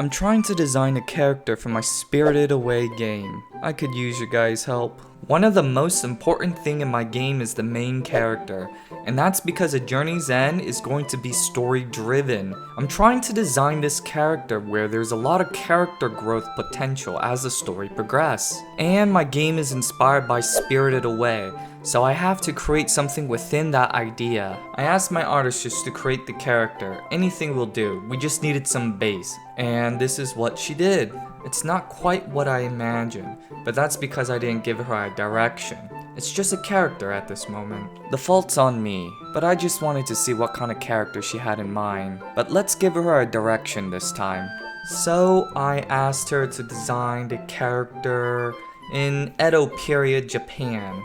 I'm trying to design a character for my Spirited Away game. I could use your guys' help. One of the most important thing in my game is the main character, and that's because A Journey's End is going to be story driven. I'm trying to design this character where there's a lot of character growth potential as the story progresses. And my game is inspired by Spirited Away, so I have to create something within that idea. I asked my artist just to create the character. Anything will do, we just needed some base. And this is what she did. It's not quite what I imagined, but that's because I didn't give her a direction. It's just a character at this moment. The fault's on me, but I just wanted to see what kind of character she had in mind. But let's give her a direction this time. So I asked her to design the character in Edo period Japan.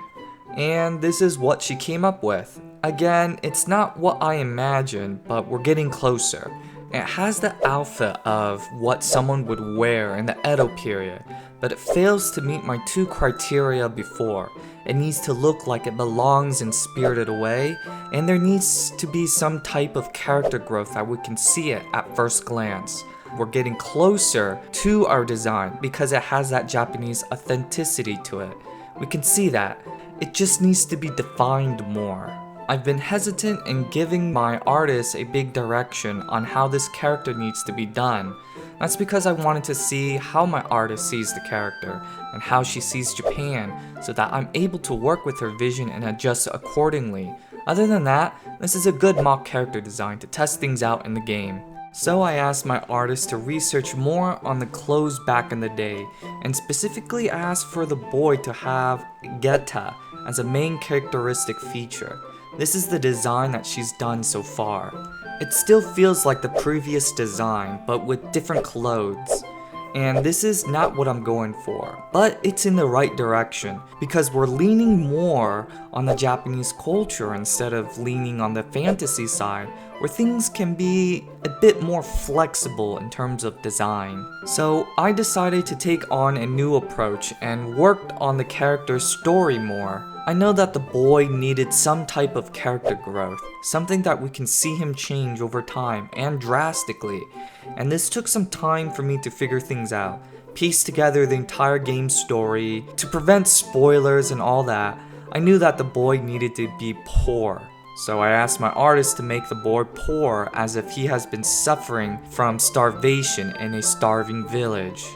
And this is what she came up with. Again, it's not what I imagined, but we're getting closer. It has the outfit of what someone would wear in the Edo period, but it fails to meet my two criteria before. It needs to look like it belongs in Spirited Away, and there needs to be some type of character growth that we can see it at first glance. We're getting closer to our design because it has that Japanese authenticity to it. We can see that. It just needs to be defined more. I've been hesitant in giving my artist a big direction on how this character needs to be done. That's because I wanted to see how my artist sees the character and how she sees Japan so that I'm able to work with her vision and adjust accordingly. Other than that, this is a good mock character design to test things out in the game. So I asked my artist to research more on the clothes back in the day, and specifically asked for the boy to have geta as a main characteristic feature. This is the design that she's done so far. It still feels like the previous design, but with different clothes. And this is not what I'm going for, but it's in the right direction because we're leaning more on the Japanese culture instead of leaning on the fantasy side, where things can be a bit more flexible in terms of design. So I decided to take on a new approach and worked on the character's story more. I know that the boy needed some type of character growth, something that we can see him change over time and drastically, and this took some time for me to figure things out, piece together the entire game story. To prevent spoilers and all that, I knew that the boy needed to be poor. So I asked my artist to make the boy poor as if he has been suffering from starvation in a starving village.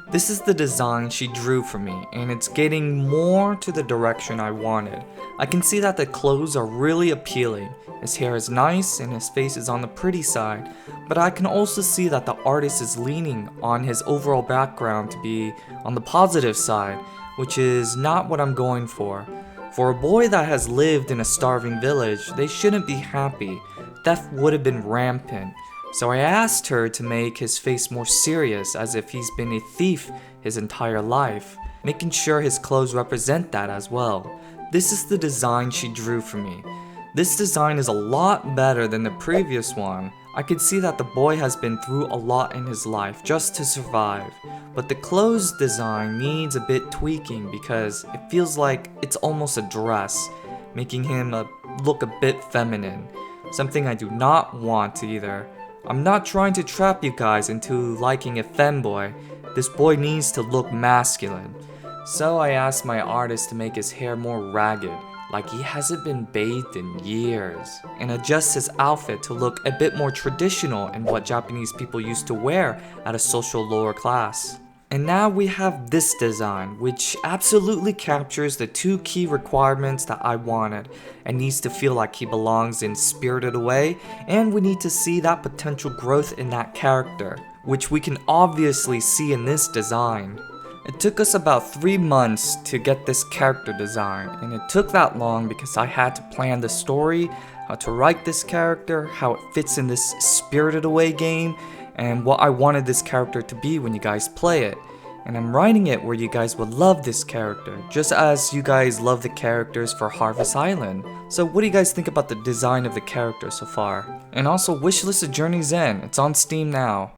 This is the design she drew for me, and it's getting more to the direction I wanted. I can see that the clothes are really appealing. His hair is nice and his face is on the pretty side, but I can also see that the artist is leaning on his overall background to be on the positive side, which is not what I'm going for. For a boy that has lived in a starving village, they shouldn't be happy. Theft would have been rampant. So I asked her to make his face more serious, as if he's been a thief his entire life, making sure his clothes represent that as well. This is the design she drew for me. This design is a lot better than the previous one. I could see that the boy has been through a lot in his life just to survive, but the clothes design needs a bit tweaking because it feels like it's almost a dress, making him look a bit feminine, something I do not want either. I'm not trying to trap you guys into liking a femboy. This boy needs to look masculine. So I asked my artist to make his hair more ragged, like he hasn't been bathed in years, and adjust his outfit to look a bit more traditional in what Japanese people used to wear at a social lower class. And now we have this design, which absolutely captures the two key requirements that I wanted, and needs to feel like he belongs in Spirited Away, and we need to see that potential growth in that character, which we can obviously see in this design. It took us about 3 months to get this character design, and it took that long because I had to plan the story, how to write this character, how it fits in this Spirited Away game, and what I wanted this character to be when you guys play it. And I'm writing it where you guys would love this character, just as you guys love the characters for Harvest Island. So what do you guys think about the design of the character so far? And also wishlist A Journey's End, it's on Steam now.